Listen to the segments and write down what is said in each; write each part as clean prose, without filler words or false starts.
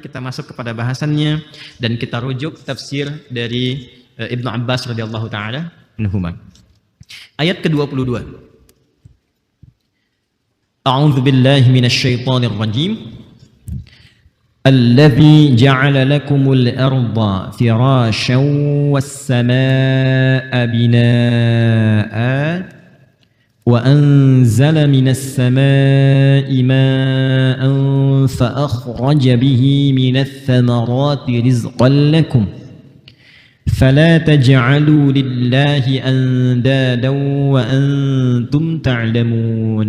kita masuk kepada bahasannya dan kita rujuk tafsir dari Ibnu Abbas radhiyallahu taala anhuma. Ayat ke-22. A'udzu billahi minasy syaithanir rajim. الذي جعل لكم الأرض فراشا والسماء بناء وأنزل من السماء ماء فأخرج به من الثمرات رزقا لكم فلا تجعلوا لله أندادا وأنتم تعلمون.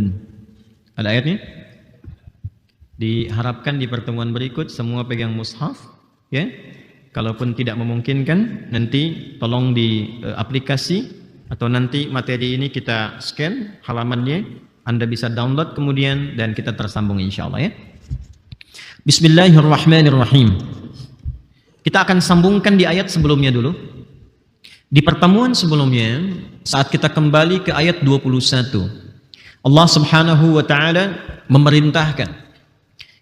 Ada ayatnya? Diharapkan di pertemuan berikut semua pegang mushaf, ya. Kalaupun tidak memungkinkan, nanti tolong di aplikasi atau nanti materi ini kita scan halamannya, Anda bisa download kemudian dan kita tersambung insyaallah, ya. Bismillahirrahmanirrahim. Kita akan sambungkan di ayat sebelumnya dulu. Di pertemuan sebelumnya, saat kita kembali ke ayat 21, Allah Subhanahu wa taala memerintahkan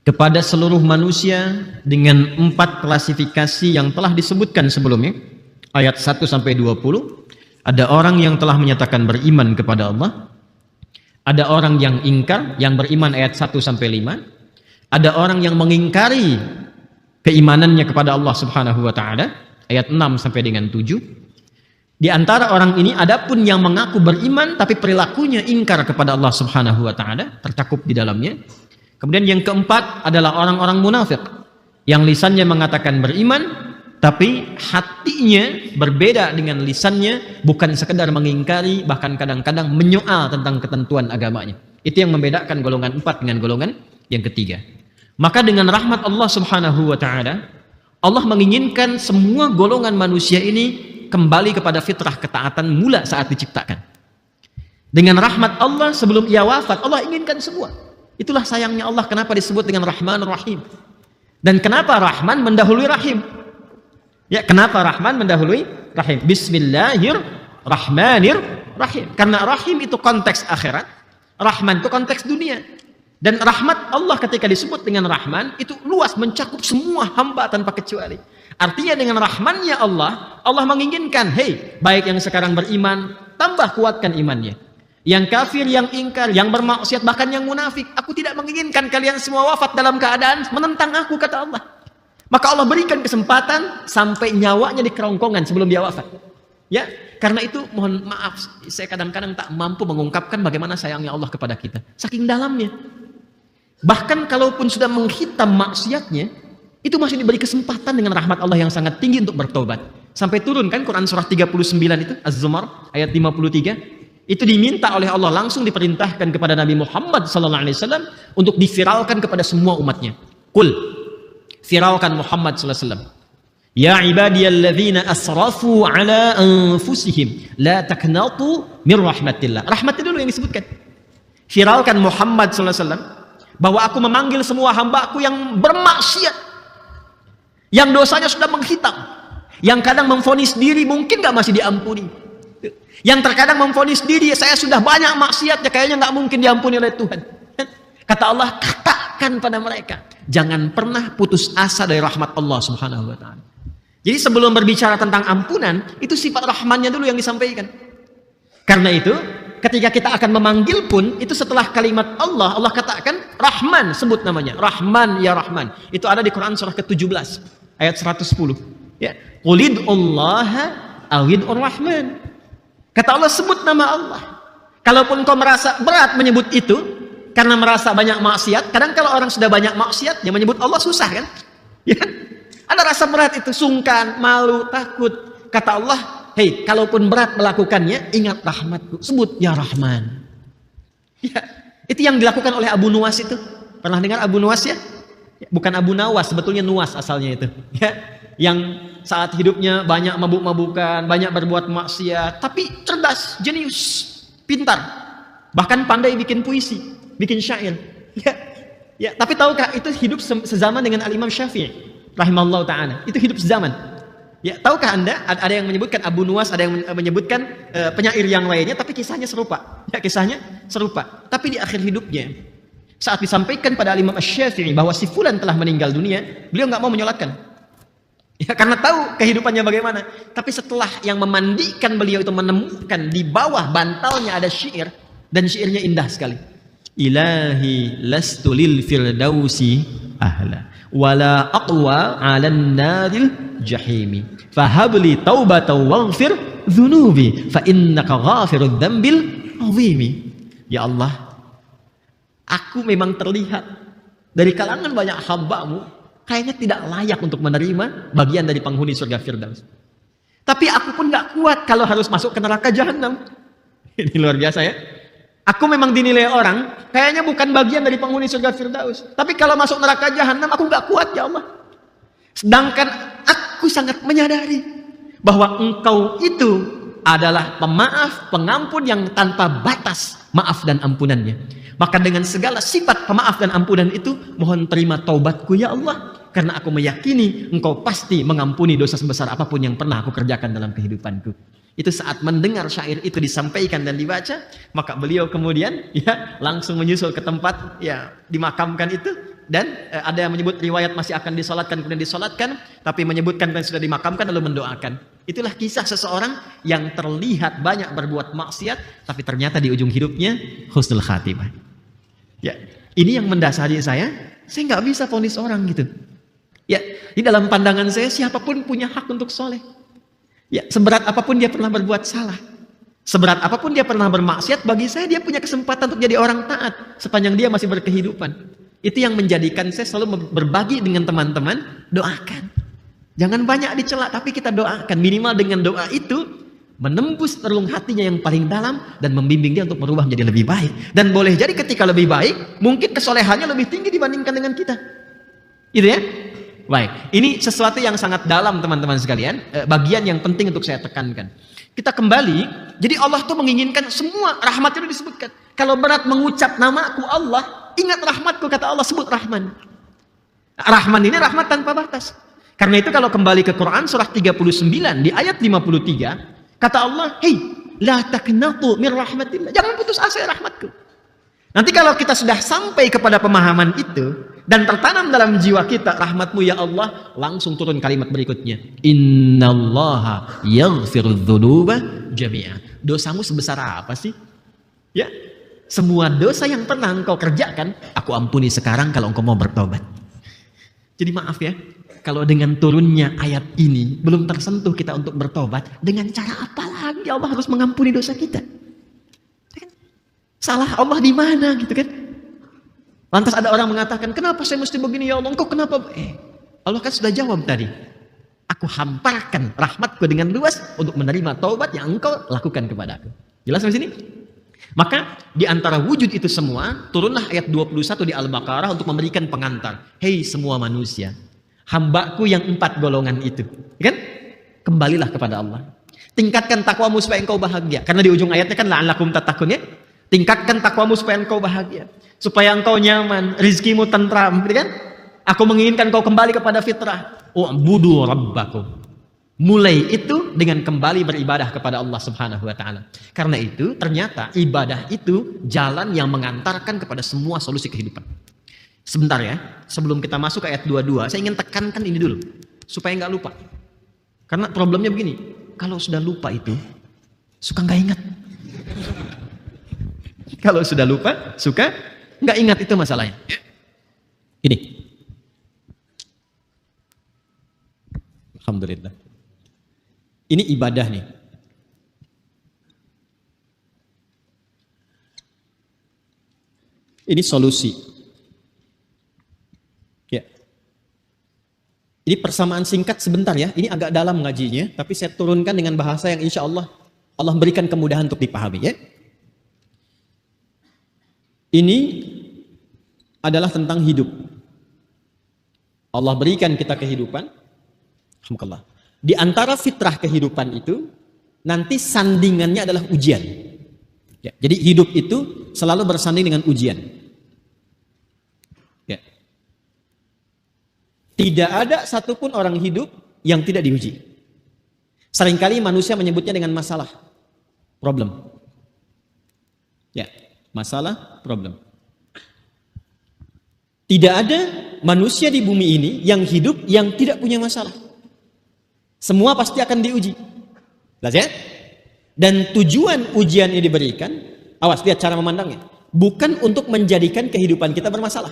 kepada seluruh manusia dengan 4 klasifikasi yang telah disebutkan sebelumnya. Ayat 1 sampai 20, ada orang yang telah menyatakan beriman kepada Allah. Ada orang yang ingkar, yang beriman ayat 1 sampai 5. Ada orang yang mengingkari keimanannya kepada Allah Subhanahu wa taala, ayat 6 sampai dengan 7. Di antara orang ini adapun yang mengaku beriman tapi perilakunya ingkar kepada Allah Subhanahu wa taala, tercakup di dalamnya. Kemudian yang keempat adalah orang-orang munafik yang lisannya mengatakan beriman tapi hatinya berbeda dengan lisannya, bukan sekedar mengingkari, bahkan kadang-kadang menyoal tentang ketentuan agamanya. Itu yang membedakan golongan 4 dengan golongan yang ketiga. Maka dengan rahmat Allah Subhanahu wa taala, Allah menginginkan semua golongan manusia ini kembali kepada fitrah ketaatan mula saat diciptakan. Dengan rahmat Allah sebelum ia wafat, Allah inginkan semua. Itulah sayangnya Allah kenapa disebut dengan Rahman Rahim. Dan kenapa Rahman mendahului Rahim? Ya, kenapa Rahman mendahului Rahim? Bismillahirrahmanirrahim. Karena Rahim itu konteks akhirat, Rahman itu konteks dunia. Dan rahmat Allah ketika disebut dengan Rahman itu luas, mencakup semua hamba tanpa kecuali. Artinya dengan Rahmannya Allah, Allah menginginkan, hei, baik yang sekarang beriman, tambah kuatkan imannya. Yang kafir, yang ingkar, yang bermaksiat, bahkan yang munafik, aku tidak menginginkan kalian semua wafat dalam keadaan menentang aku, kata Allah. Maka Allah berikan kesempatan sampai nyawanya di kerongkongan sebelum dia wafat. Ya, karena itu mohon maaf, saya kadang-kadang tak mampu mengungkapkan bagaimana sayangnya Allah kepada kita. Saking dalamnya. Bahkan kalaupun sudah menghitam maksiatnya, itu masih diberi kesempatan dengan rahmat Allah yang sangat tinggi untuk bertobat. Sampai turun kan Quran surah 39 itu, Az-Zumar ayat 53. Itu diminta oleh Allah, langsung diperintahkan kepada Nabi Muhammad SAW untuk diviralkan kepada semua umatnya. Qul, viralkan Muhammad SAW. Ya ibadiyalladzina asrafu ala anfusihim la taqnatu min rahmatillah. Rahmat itu dulu yang disebutkan. Viralkan Muhammad SAW bahwa aku memanggil semua hambaku yang bermaksiat, yang dosanya sudah menghitam, yang kadang memvonis diri mungkin gak masih diampuni, yang terkadang memvonis diri, saya sudah banyak maksiatnya, kayaknya nggak mungkin diampuni oleh Tuhan. Kata Allah, katakan pada mereka, jangan pernah putus asa dari rahmat Allah Subhanahu wa taala. Jadi sebelum berbicara tentang ampunan, itu sifat rahmannya dulu yang disampaikan. Karena itu, ketika kita akan memanggil pun, itu setelah kalimat Allah, Allah katakan Rahman, sebut namanya, Rahman ya Rahman. Itu ada di Quran surah ke-17 ayat 110. Ya, Qulid'ullaha awid'ur Rahman. Kata Allah, sebut nama Allah. Kalaupun kau merasa berat menyebut itu karena merasa banyak maksiat, kadang kalau orang sudah banyak maksiat, dia menyebut Allah susah kan? Ya kan? Ada rasa berat itu, sungkan, malu, takut. Kata Allah, hei, kalaupun berat melakukannya, ingat rahmatku, sebut ya Rahman. Ya, itu yang dilakukan oleh Abu Nuwas itu. Pernah dengar Abu Nuwas ya? Bukan Abu Nawas, sebetulnya Nuwas asalnya itu. Ya, yang saat hidupnya banyak mabuk-mabukan, banyak berbuat maksiat, tapi cerdas, jenius, pintar, bahkan pandai bikin puisi, bikin syair. Ya, tapi tahukah itu hidup sezaman dengan Al-Imam Syafi'i rahimahullah ta'ala. Itu hidup sezaman. Ya, tahukah Anda, ada yang menyebutkan Abu Nuwas, ada yang menyebutkan penyair yang lainnya, tapi kisahnya serupa. Ya, kisahnya serupa. Tapi di akhir hidupnya, Saat disampaikan pada Imam Asy-Syafi'i bahwa si fulan telah meninggal dunia, beliau nggak mau menyolatkan. Ya, karena tahu kehidupannya bagaimana. Tapi setelah yang memandikan beliau itu menemukan di bawah bantalnya ada syair, dan syairnya indah sekali. Ilahi lastu lil firdausi ahla wala aqwa 'alan naril jahimi fahabli taubatan waghfir dzunubi fa innaka ghafirudz dzambil 'azimi. Ya Allah, aku memang terlihat dari kalangan banyak hamba-Mu kayaknya tidak layak untuk menerima bagian dari penghuni surga Firdaus. Tapi aku pun gak kuat kalau harus masuk ke neraka jahanam. Ini luar biasa ya. Aku memang dinilai orang kayaknya bukan bagian dari penghuni surga Firdaus. Tapi kalau masuk neraka jahanam aku gak kuat ya Allah. Sedangkan aku sangat menyadari bahwa Engkau itu adalah pemaaf, pengampun yang tanpa batas maaf dan ampunannya. Maka dengan segala sifat pemaaf dan ampunan itu, mohon terima taubatku ya Allah. Karena aku meyakini Engkau pasti mengampuni dosa sebesar apapun yang pernah aku kerjakan dalam kehidupanku. Itu saat mendengar syair itu disampaikan dan dibaca, maka beliau kemudian ya langsung menyusul ke tempat ya dimakamkan itu. Dan ada yang menyebut riwayat masih akan disolatkan, kemudian disolatkan, tapi menyebutkan dan sudah dimakamkan lalu mendoakan. Itulah kisah seseorang yang terlihat banyak berbuat maksiat, tapi ternyata di ujung hidupnya husnul khatimah. Ya, ini yang mendasari saya nggak bisa vonis orang gitu. Ya, di dalam pandangan saya siapapun punya hak untuk soleh. Ya, seberat apapun dia pernah berbuat salah, seberat apapun dia pernah bermaksiat, bagi saya dia punya kesempatan untuk jadi orang taat sepanjang dia masih berkehidupan. Itu yang menjadikan saya selalu berbagi dengan teman-teman, doakan. Jangan banyak dicela, tapi kita doakan. Minimal dengan doa itu menembus relung hatinya yang paling dalam dan membimbing dia untuk berubah menjadi lebih baik. Dan boleh jadi ketika lebih baik, mungkin kesolehannya lebih tinggi dibandingkan dengan kita. Gitu ya? Baik, ini sesuatu yang sangat dalam teman-teman sekalian, bagian yang penting untuk saya tekankan. Kita kembali, jadi Allah tuh menginginkan semua rahmat itu disebutkan. Kalau berat mengucap namaku Allah, ingat rahmatku, kata Allah, sebut Rahman. Rahman ini rahmat tanpa batas. Karena itu kalau kembali ke Quran surah 39 di ayat 53, kata Allah, hei, la taqnatu min rahmatillah. Jangan putus asa rahmatku. Nanti kalau kita sudah sampai kepada pemahaman itu dan tertanam dalam jiwa kita rahmatmu ya Allah, langsung turun kalimat berikutnya. Innallaha yaghfirudz dzunuba jami'a. Dosamu sebesar apa sih? Ya, semua dosa yang pernah engkau kerjakan, aku ampuni sekarang kalau engkau mau bertobat. Jadi maaf ya, kalau dengan turunnya ayat ini belum tersentuh kita untuk bertobat, dengan cara apa lagi Allah harus mengampuni dosa kita? Salah Allah di mana gitu kan? Lantas ada orang mengatakan, kenapa saya mesti begini ya Allah? Engkau kenapa? Allah kan sudah jawab tadi. Aku hamparkan rahmatku dengan luas untuk menerima taubat yang engkau lakukan kepadaku. Jelas di sini? Maka di antara wujud itu semua, turunlah ayat 21 di Al-Baqarah untuk memberikan pengantar. Hei semua manusia, hambaku yang 4 golongan itu, kan? Kembalilah kepada Allah. Tingkatkan takwamu supaya engkau bahagia. Karena di ujung ayatnya kan la'allakum tattaqun ya. Tingkatkan takwamu supaya engkau bahagia, supaya engkau nyaman, rizkimu tentram, kan? Aku menginginkan engkau kembali kepada fitrah. U'budu rabbakum. Mulai itu dengan kembali beribadah kepada Allah Subhanahu wa taala. Karena itu ternyata ibadah itu jalan yang mengantarkan kepada semua solusi kehidupan. Sebentar ya, sebelum kita masuk ke ayat 22, saya ingin tekankan ini dulu supaya nggak lupa. Karena problemnya begini, kalau sudah lupa itu suka nggak ingat. Kalau sudah lupa, suka nggak ingat, itu masalahnya. Ini. Alhamdulillah. Ini ibadah nih. Ini solusi. Ya. Ini persamaan singkat sebentar ya. Ini agak dalam ngajinya, tapi saya turunkan dengan bahasa yang insya Allah berikan kemudahan untuk dipahami ya. Ini adalah tentang hidup. Allah berikan kita kehidupan. Alhamdulillah. Di antara fitrah kehidupan itu, nanti sandingannya adalah ujian. Ya, jadi hidup itu selalu bersanding dengan ujian. Ya. Tidak ada satupun orang hidup yang tidak diuji. Seringkali manusia menyebutnya dengan masalah, problem. Ya. Masalah, problem. Tidak ada manusia di bumi ini yang hidup yang tidak punya masalah. Semua pasti akan diuji. Jelas ya? Dan tujuan ujian ini diberikan, awas lihat cara memandangnya, bukan untuk menjadikan kehidupan kita bermasalah,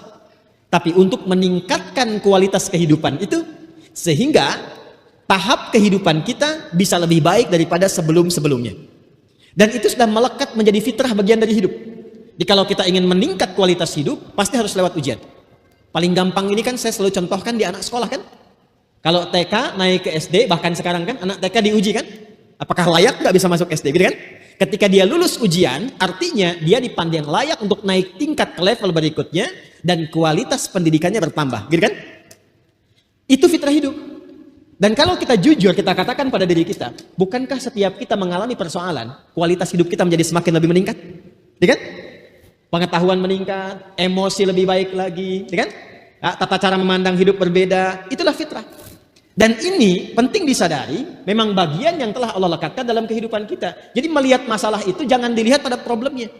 tapi untuk meningkatkan kualitas kehidupan itu, sehingga tahap kehidupan kita bisa lebih baik daripada sebelum-sebelumnya. Dan itu sudah melekat menjadi fitrah bagian dari hidup. Jadi kalau kita ingin meningkat kualitas hidup, pasti harus lewat ujian. Paling gampang ini kan saya selalu contohkan di anak sekolah kan. Kalau TK naik ke SD, bahkan sekarang kan anak TK diuji kan. Apakah layak nggak bisa masuk SD gitu kan. Ketika dia lulus ujian, artinya dia dipandang layak untuk naik tingkat ke level berikutnya. Dan kualitas pendidikannya bertambah gitu kan. Itu fitrah hidup. Dan kalau kita jujur, kita katakan pada diri kita, bukankah setiap kita mengalami persoalan, kualitas hidup kita menjadi semakin lebih meningkat? Ya kan? Pengetahuan meningkat, emosi lebih baik lagi, ya kan? Tata cara memandang hidup berbeda, itulah fitrah. Dan ini penting disadari, memang bagian yang telah Allah lekatkan dalam kehidupan kita. Jadi melihat masalah itu jangan dilihat pada problemnya.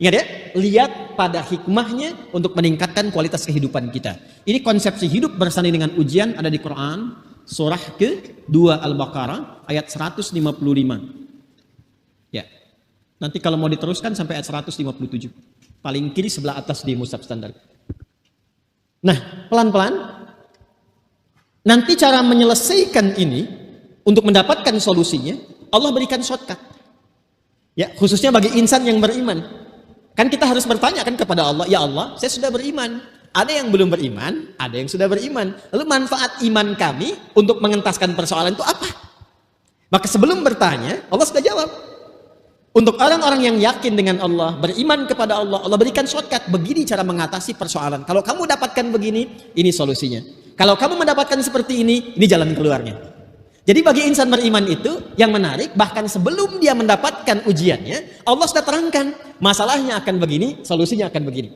Ingat ya, lihat pada hikmahnya untuk meningkatkan kualitas kehidupan kita. Ini konsepsi hidup bersanding dengan ujian ada di Quran. Surah ke-2 Al-Baqarah ayat 155. Ya. Nanti kalau mau diteruskan sampai ayat 157. Paling kiri sebelah atas di mushaf standar. Nah, pelan-pelan nanti cara menyelesaikan ini untuk mendapatkan solusinya, Allah berikan shortcut. Ya, khususnya bagi insan yang beriman. Kan kita harus bertanya kan kepada Allah, ya Allah, saya sudah beriman. Ada yang belum beriman, ada yang sudah beriman. Lalu manfaat iman kami untuk mengentaskan persoalan itu apa? Maka sebelum bertanya, Allah sudah jawab. Untuk orang-orang yang yakin dengan Allah, beriman kepada Allah, Allah berikan shortcut. Begini cara mengatasi persoalan. Kalau kamu dapatkan begini, ini solusinya. Kalau kamu mendapatkan seperti ini jalan keluarnya. Jadi bagi insan beriman itu yang menarik, bahkan sebelum dia mendapatkan ujiannya, Allah sudah terangkan masalahnya akan begini, solusinya akan begini.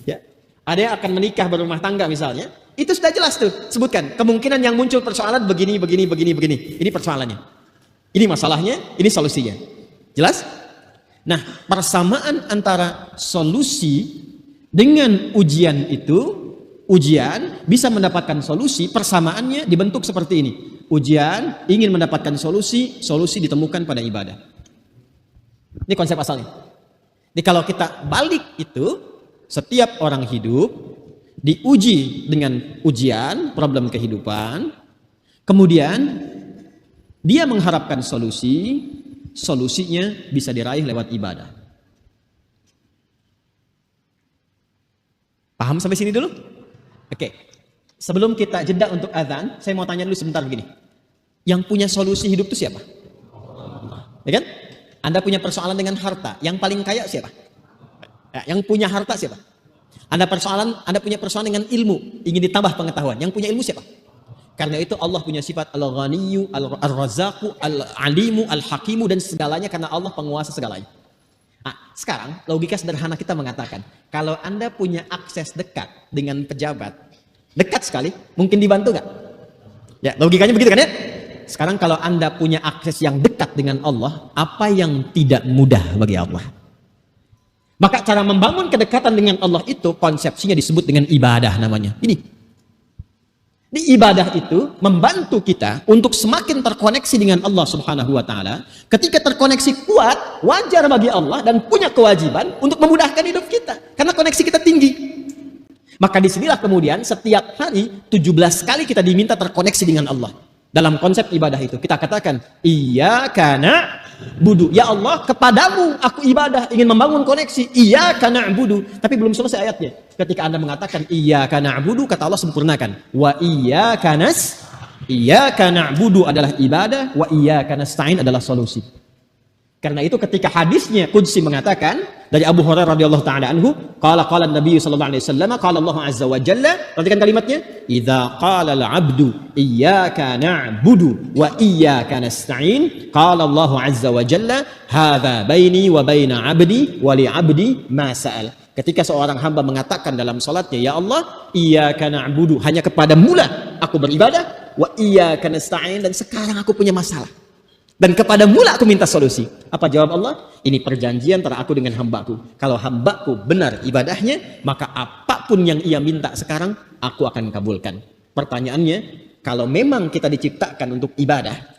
Ya. Ada yang akan menikah berumah tangga misalnya, itu sudah jelas tuh, sebutkan kemungkinan yang muncul persoalan begini. Ini persoalannya. Ini masalahnya, ini solusinya. Jelas? Nah, persamaan antara solusi dengan ujian itu, ujian bisa mendapatkan solusi, persamaannya dibentuk seperti ini. Ujian ingin mendapatkan solusi, solusi ditemukan pada ibadah. Ini konsep asalnya. Jadi kalau kita balik itu, setiap orang hidup diuji dengan ujian, problem kehidupan, kemudian dia mengharapkan solusi, solusinya bisa diraih lewat ibadah. Paham sampai sini dulu? Oke. Sebelum kita jeda untuk azan, saya mau tanya dulu sebentar begini. Yang punya solusi hidup itu siapa? Allah. Ya kan? Anda punya persoalan dengan harta, yang paling kaya siapa? Yang punya harta siapa? Anda punya persoalan dengan ilmu, ingin ditambah pengetahuan. Yang punya ilmu siapa? Karena itu Allah punya sifat Al-Ghaniyyu, Al-Razzaqu, Al-Alimu, Al-Hakimu, dan segalanya karena Allah penguasa segalanya. Nah, sekarang logika sederhana kita mengatakan, kalau Anda punya akses dekat dengan pejabat, dekat sekali, mungkin dibantu nggak? Ya, logikanya begitu kan ya? Sekarang kalau Anda punya akses yang dekat dengan Allah, apa yang tidak mudah bagi Allah? Maka cara membangun kedekatan dengan Allah itu konsepsinya disebut dengan ibadah namanya. Ini. Di ibadah itu membantu kita untuk semakin terkoneksi dengan Allah Subhanahu wa taala. Ketika terkoneksi kuat, wajar bagi Allah dan punya kewajiban untuk memudahkan hidup kita karena koneksi kita tinggi. Maka disinilah kemudian setiap hari 17 kali kita diminta terkoneksi dengan Allah. Dalam konsep ibadah itu kita katakan iyyaka na'budu, ya Allah kepadamu aku ibadah, ingin membangun koneksi. Iyyaka na'budu, tapi belum selesai ayatnya. Ketika Anda mengatakan iyyaka na'budu, kata Allah sempurnakan. Wa iyyaka na'budu adalah ibadah, wa iyyaka nasta'in adalah solusi. Karena itu ketika hadisnya Qudsi mengatakan dari Abu Hurairah radhiyallahu taala anhu, qala Nabi sallallahu alaihi wasallam, qala Allah azza wa jalla, perhatikan kalimatnya, idza qala al-'abdu iyyaka na'budu wa iyyaka nasta'in, qala Allah azza wa jalla, hadza baini wa baina 'abdi wa li 'abdi ma sa'al. Ketika seorang hamba mengatakan dalam salatnya, ya Allah, iyyaka na'budu, hanya kepadamu lah aku beribadah, wa iyyaka nasta'in, dan sekarang aku punya masalah. Dan kepada mula aku minta solusi. Apa jawab Allah? Ini perjanjian antara aku dengan hambaku. Kalau hambaku benar ibadahnya, maka apapun yang ia minta sekarang, aku akan kabulkan. Pertanyaannya, kalau memang kita diciptakan untuk ibadah,